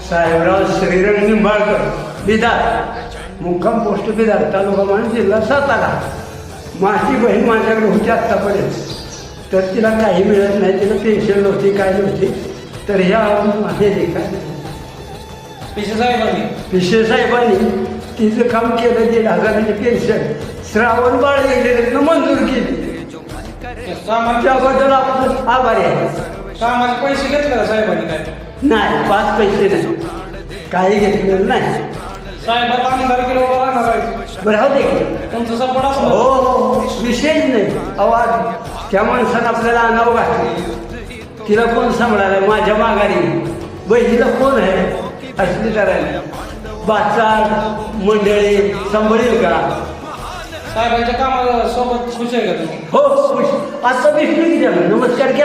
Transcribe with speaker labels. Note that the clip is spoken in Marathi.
Speaker 1: साहेबराव श्रीरंग निंबाळकर, बिदार, मुक्काम पोस्ट बिदार, तालुका मान, जिल्हा सातारा. माझी बहीण माझ्याकडे होती आत्तापर्यंत, तर तिला काही मिळत नाही, तिला पेन्शन नव्हती, काय नव्हती. तर ह्या हे पिशे साहेबांनी तिचं काम केलं, 1,500ची पेन्शन श्रावण बाळ गेलेलं मंजूर केली. त्याबद्दल आपण आभारी आहे.
Speaker 2: कामाचे पैसे घेतले का साहेबांनी? काय
Speaker 1: नाही, 5 पैसे नाही, काही घेतलेलं नाही.
Speaker 2: साहेबांना आमदार केलं
Speaker 1: बरं, राहू दे,
Speaker 2: तुमचं सपोर्ट असं.
Speaker 1: हो, विषयच नाही. आवाज त्या माणसानं आपल्याला आणावं घातली, तिला कोण सांभाळायला? माझ्या माघारी बहिणीला कोण आहे असली करायला? बाचार मंडळी सांभाळील का?
Speaker 2: साहेबांच्या कामासोबत खुश आहे का तुम्ही?
Speaker 1: हो, खुश. आता विष्णू की नमस्कार केला.